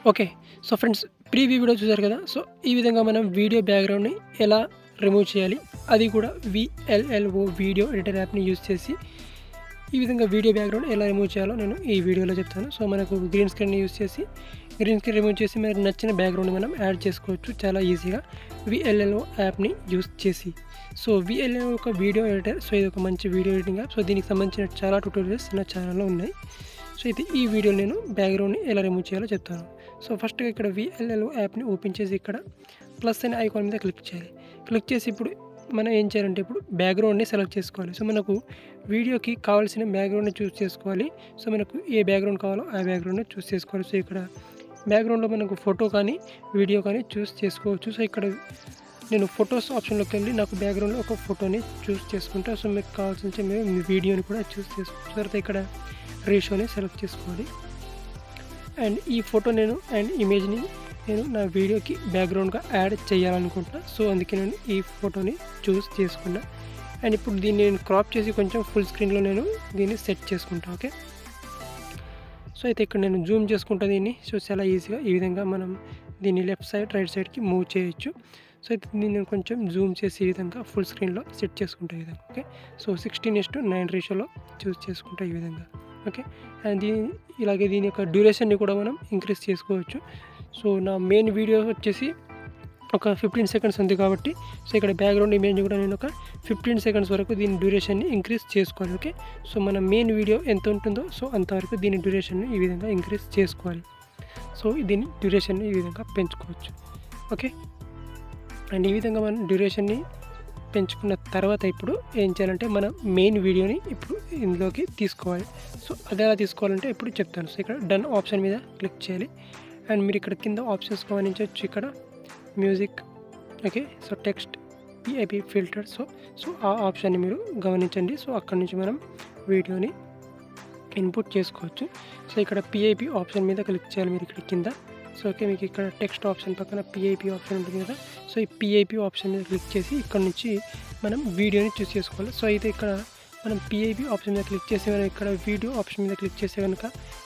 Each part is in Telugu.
Okay. So friends, preview video చూసారు కదా! సో ఈ విధంగా మనం వీడియో బ్యాక్‌గ్రౌండ్‌ని ఎలా రిమూవ్ చేయాలి, అది కూడా వీఎల్ఎల్ఓ వీడియో ఎడిటర్ యాప్‌ని యూజ్ చేసి ఈ విధంగా వీడియో బ్యాక్‌గ్రౌండ్ ఎలా రిమూవ్ చేయాలో నేను ఈ వీడియోలో చెప్తాను. సో మనకు గ్రీన్ స్క్రీన్‌ని యూజ్ చేసి గ్రీన్ స్క్రీన్ రిమూవ్ చేసి మనకు నచ్చిన బ్యాక్‌గ్రౌండ్‌ని మనం యాడ్ చేసుకోవచ్చు చాలా ఈజీగా వీఎల్ఎల్ఓ యాప్‌ని యూజ్ చేసి. సో వీఎల్ఎల్ఓ ఒక వీడియో ఎడిటర్. సో ఇది ఒక మంచి వీడియో ఎడిటింగ్ యాప్. సో దీనికి సంబంధించిన చాలా ట్యుటోరియల్స్ నా ఛానల్‌లో ఉన్నాయి. సో అయితే ఈ వీడియోలో నేను బ్యాక్‌గ్రౌండ్‌ని ఎలా రిమూవ్ చేయాలో చెప్తాను. సో ఫస్ట్‌గా ఇక్కడ వీఎల్ఎల్ఓ యాప్‌ని ఓపెన్ చేసి ఇక్కడ ప్లస్ అనే ఐకాన్ మీద క్లిక్ చేయాలి. క్లిక్ చేసి ఇప్పుడు మనం ఏం చేయాలంటే ఇప్పుడు బ్యాక్‌గ్రౌండ్‌ని సెలెక్ట్ చేసుకోవాలి. సో మనకు వీడియోకి కావాల్సిన బ్యాక్‌గ్రౌండ్‌ని చూస్ చేసుకోవాలి. సో మనకు ఏ బ్యాక్‌గ్రౌండ్ కావాలో ఆ బ్యాక్‌గ్రౌండ్‌ని చూస్ చేసుకోవాలి. సో ఇక్కడ బ్యాక్‌గ్రౌండ్‌లో మనకు ఫోటో కానీ, వీడియో కానీ చూస్ చేసుకోవచ్చు. సో ఇక్కడ నేను ఫోటోస్ ఆప్షన్‌లోకి వెళ్ళి నాకు బ్యాక్‌గ్రౌండ్‌లో ఒక ఫోటోని చూస్ చేసుకుంటా. సో మీకు కావాల్సింటే మీరు మీ వీడియోని కూడా చూస్ చేసుకోవచ్చు. తర్వాత ఇక్కడ రేషియోని సెలెక్ట్ చేసుకోవాలి. అండ్ ఈ ఫోటో అండ్ ఇమేజ్‌ని నేను నా వీడియోకి బ్యాక్‌గ్రౌండ్‌గా యాడ్ చేయాలనుకుంటున్నా. సో అందుకే నేను ఈ ఫోటోని చూస్ చేసుకున్నా. అండ్ ఇప్పుడు దీన్ని నేను క్రాప్ చేసి కొంచెం ఫుల్ స్క్రీన్‌లో నేను దీన్ని సెట్ చేసుకుంటా. ఓకే. సో అయితే ఇక్కడ నేను జూమ్ చేసుకుంటా దీన్ని. సో చాలా ఈజీగా ఈ విధంగా మనం దీన్ని లెఫ్ట్ సైడ్, రైట్ సైడ్‌కి మూవ్ చేయొచ్చు. సో అయితే దీన్ని నేను కొంచెం జూమ్ చేసి ఈ విధంగా ఫుల్ స్క్రీన్‌లో సెట్ చేసుకుంటా ఈ విధంగా. ఓకే. సో 16:9 రేషియోలో చూస్ చేసుకుంటా ఈ విధంగా. ఓకే. అండ్ ఇలాగే దీని యొక్క డ్యూరేషన్‌ని కూడా మనం ఇంక్రీజ్ చేసుకోవచ్చు. సో నా మెయిన్ వీడియో వచ్చేసి ఒక 15 సెకండ్స్ ఉంది కాబట్టి, సో ఇక్కడ బ్యాక్‌గ్రౌండ్ ఇమేజ్‌ని కూడా నేను ఒక 15 సెకండ్స్ వరకు దీని డ్యూరేషన్‌ని ఇంక్రీజ్ చేసుకోవాలి. ఓకే. సో మన మెయిన్ వీడియో ఎంత ఉంటుందో సో అంతవరకు దీని డ్యూరేషన్‌ని ఈ విధంగా ఇంక్రీజ్ చేసుకోవాలి. సో దీని డ్యూరేషన్‌ని ఈ విధంగా పెంచుకోవచ్చు. ఓకే. అండ్ ఈ విధంగా మనం డ్యూరేషన్‌ని పెంచుకున్న తర్వాత ఇప్పుడు ఏం చేయాలంటే మన మెయిన్ వీడియోని ఇప్పుడు ఇందులోకి తీసుకోవాలి. సో అది ఎలా తీసుకోవాలంటే ఇప్పుడు చెప్తాను. సో ఇక్కడ డన్ ఆప్షన్ మీద క్లిక్ చేయాలి. అండ్ మీరు ఇక్కడ కింద ఆప్షన్స్ గమనించవచ్చు. ఇక్కడ music, okay. So text, PIP filter. So ఆ ఆప్షన్ని మీరు గమనించండి. సో అక్కడి నుంచి మనం వీడియోని ఇన్పుట్ చేసుకోవచ్చు. సో ఇక్కడ పిఐపి ఆప్షన్ మీద క్లిక్ చేయాలి మీరు ఇక్కడ కింద. సో ఓకే, మీకు ఇక్కడ టెక్స్ట్ ఆప్షన్ పక్కన పిఐపి ఆప్షన్ ఉంటుంది కదా. సో ఈ పిఐపి ఆప్షన్ మీద క్లిక్ చేసి ఇక్కడ నుంచి మనం వీడియోని చూస్ చేసుకోవాలి. సో అయితే ఇక్కడ మనం పిఐపి ఆప్షన్ మీద క్లిక్ చేసి మనం ఇక్కడ వీడియో ఆప్షన్ మీద క్లిక్ చేస్తే కనుక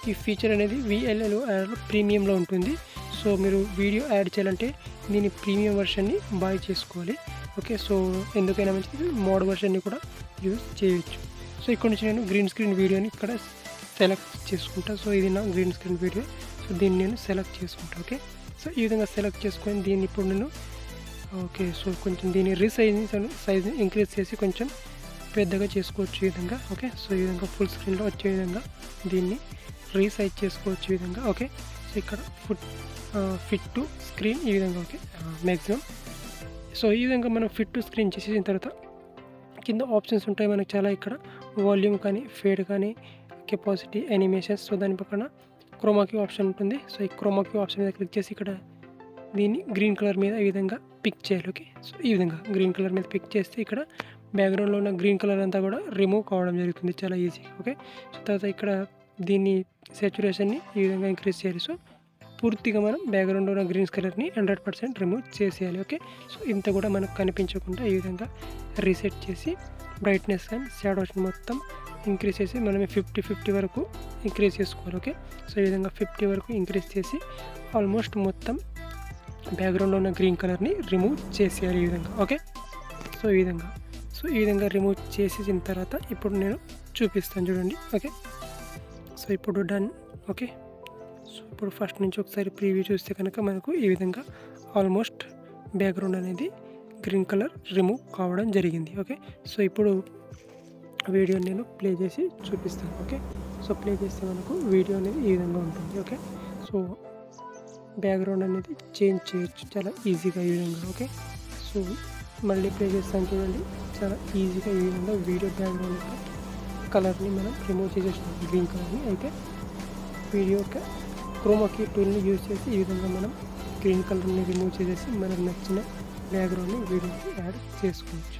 ఈ ఫీచర్ అనేది వీఎల్ఎల్ఓ యాడ్లో ప్రీమియంలో ఉంటుంది. సో మీరు వీడియో యాడ్ చేయాలంటే దీని ప్రీమియం వర్షన్ని బాయ్ చేసుకోవాలి. ఓకే. సో ఎందుకైనా మంచిది మోడ్ వర్షన్ని కూడా యూజ్ చేయొచ్చు. సో ఇక్కడ నుంచి నేను గ్రీన్ స్క్రీన్ వీడియోని ఇక్కడ సెలెక్ట్ చేసుకుంటా. సో ఇది నా గ్రీన్ స్క్రీన్ వీడియో. సో దీన్ని నేను సెలెక్ట్ చేసుకుంటా. ఓకే. సో ఈ విధంగా సెలెక్ట్ చేసుకొని దీన్ని ఇప్పుడు నేను ఓకే. సో కొంచెం దీని సైజ్ని ఇంక్రీజ్ చేసి కొంచెం పెద్దగా చేసుకోవచ్చు ఈ విధంగా. ఓకే. సో ఈ విధంగా ఫుల్ స్క్రీన్లో వచ్చే విధంగా దీన్ని రీసైజ్ చేసుకోవచ్చు ఈ విధంగా. ఓకే. సో ఇక్కడ ఫిట్ టు స్క్రీన్ ఈ విధంగా. ఓకే. మ్యాక్సిమం. సో ఈ విధంగా మనం ఫిట్ టు స్క్రీన్ చేసేసిన తర్వాత కింద ఆప్షన్స్ ఉంటాయి మనకు చాలా. ఇక్కడ వాల్యూమ్ కానీ, ఫేడ్ కానీ, కెపాసిటీ, యానిమేషన్స్. సో దాని పక్కన క్రోమాకీ ఆప్షన్ ఉంటుంది. సో ఈ క్రోమాకీ ఆప్షన్ మీద క్లిక్ చేసి ఇక్కడ దీన్ని గ్రీన్ కలర్ మీద ఈ విధంగా పిక్ చేయాలి. ఓకే. సో ఈ విధంగా గ్రీన్ కలర్ మీద పిక్ చేస్తే ఇక్కడ బ్యాక్‌గ్రౌండ్లో ఉన్న గ్రీన్ కలర్ అంతా కూడా రిమూవ్ కావడం జరుగుతుంది చాలా ఈజీగా. ఓకే. సో తర్వాత ఇక్కడ దీన్ని సాచురేషన్ని ఈ విధంగా ఇంక్రీజ్ చేయాలి. సో పూర్తిగా మనం బ్యాక్‌గ్రౌండ్లో ఉన్న గ్రీన్ కలర్ని 100% రిమూవ్ చేసేయాలి. ఓకే. సో ఇంత కూడా మనకు కనిపించకుండా ఈ విధంగా రీసెట్ చేసి బ్రైట్నెస్ అండ్ షాడోస్ని మొత్తం ఇంక్రీజ్ చేసి మనమే 50 వరకు ఇంక్రీజ్ చేసుకోవాలి. ఓకే. సో ఈ విధంగా 50 వరకు ఇంక్రీజ్ చేసి ఆల్మోస్ట్ మొత్తం బ్యాక్‌గ్రౌండ్లో ఉన్న గ్రీన్ కలర్ని రిమూవ్ చేసేయాలి ఈ విధంగా. ఓకే. సో ఈ విధంగా రిమూవ్ చేసేసిన తర్వాత ఇప్పుడు నేను చూపిస్తాను చూడండి. ఓకే. సో ఇప్పుడు డన్. ఓకే. సో ఇప్పుడు ఫస్ట్ నుంచి ఒకసారి ప్రీవ్యూ చూస్తే కనుక మనకు ఈ విధంగా ఆల్మోస్ట్ బ్యాక్‌గ్రౌండ్ అనేది గ్రీన్ కలర్ రిమూవ్ కావడం జరిగింది. ఓకే. సో ఇప్పుడు వీడియోని నేను ప్లే చేసి చూపిస్తాను. ఓకే. సో ప్లే చేస్తే మనకు వీడియో అనేది ఈ విధంగా ఉంటుంది. ఓకే. సో బ్యాక్‌గ్రౌండ్ అనేది చేంజ్ చేయొచ్చు చాలా ఈజీగా ఈ విధంగా. ఓకే. సో మళ్ళీ ప్లే చేస్తాను చూడండి. చాలా ఈజీగా ఈ విధంగా వీడియో బ్యాక్‌గ్రౌండ్ యొక్క కలర్ని మనం రిమూవ్ చేసేసాం గ్రీన్ కలర్ని. అయితే వీడియో యొక్క క్రోమాకీ టూల్ని యూజ్ చేసి ఈ విధంగా మనం గ్రీన్ కలర్ని రిమూవ్ చేసేసి మనకు నచ్చిన బ్యాక్‌గ్రౌండ్ని వీడియోకి యాడ్ చేసుకోవచ్చు.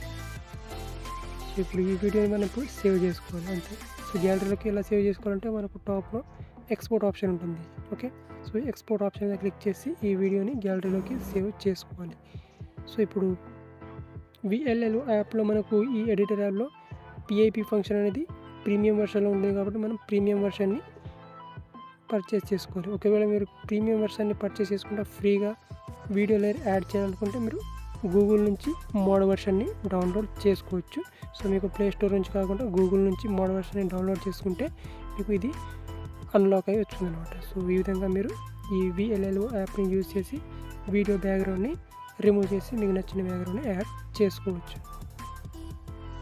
సో ఇప్పుడు ఈ వీడియోని మనం ఇప్పుడు సేవ్ చేసుకోవాలి అంతే. సో గ్యాలరీలోకి ఎలా సేవ్ చేసుకోవాలంటే మనకు టాప్లో ఎక్స్పోర్ట్ ఆప్షన్ ఉంటుంది. ఓకే. సో ఎక్స్పోర్ట్ ఆప్షన్ మీద క్లిక్ చేసి ఈ వీడియోని గ్యాలరీలోకి సేవ్ చేసుకోవాలి. సో ఇప్పుడు వీఎల్ఎల్ఓ యాప్లో మనకు ఈ ఎడిటర్ యాప్లో పిఐపి ఫంక్షన్ అనేది ప్రీమియం వర్షన్లో ఉంటుంది కాబట్టి మనం ప్రీమియం వర్షన్ని పర్చేస్ చేసుకోవాలి. ఒకవేళ మీరు ప్రీమియం వెర్షన్ని పర్చేస్ చేసుకుంటే ఫ్రీగా వీడియో లేయర్ యాడ్ చేయాలనుకుంటే మీరు గూగుల్ నుంచి మోడ్ వెర్షన్ని డౌన్లోడ్ చేసుకోవచ్చు. సో మీకు ప్లే స్టోర్ నుంచి కాకుండా గూగుల్ నుంచి మోడ్ వెర్షన్ని డౌన్లోడ్ చేసుకుంటే మీకు ఇది అన్లాక్ అయ్యి వచ్చిందనమాట. సో ఈ విధంగా మీరు ఈ VLLO యాప్ని యూజ్ చేసి వీడియో బ్యాక్గ్రౌండ్ని రిమూవ్ చేసి మీకు నచ్చిన బ్యాక్గ్రౌండ్ని యాడ్ చేసుకోవచ్చు.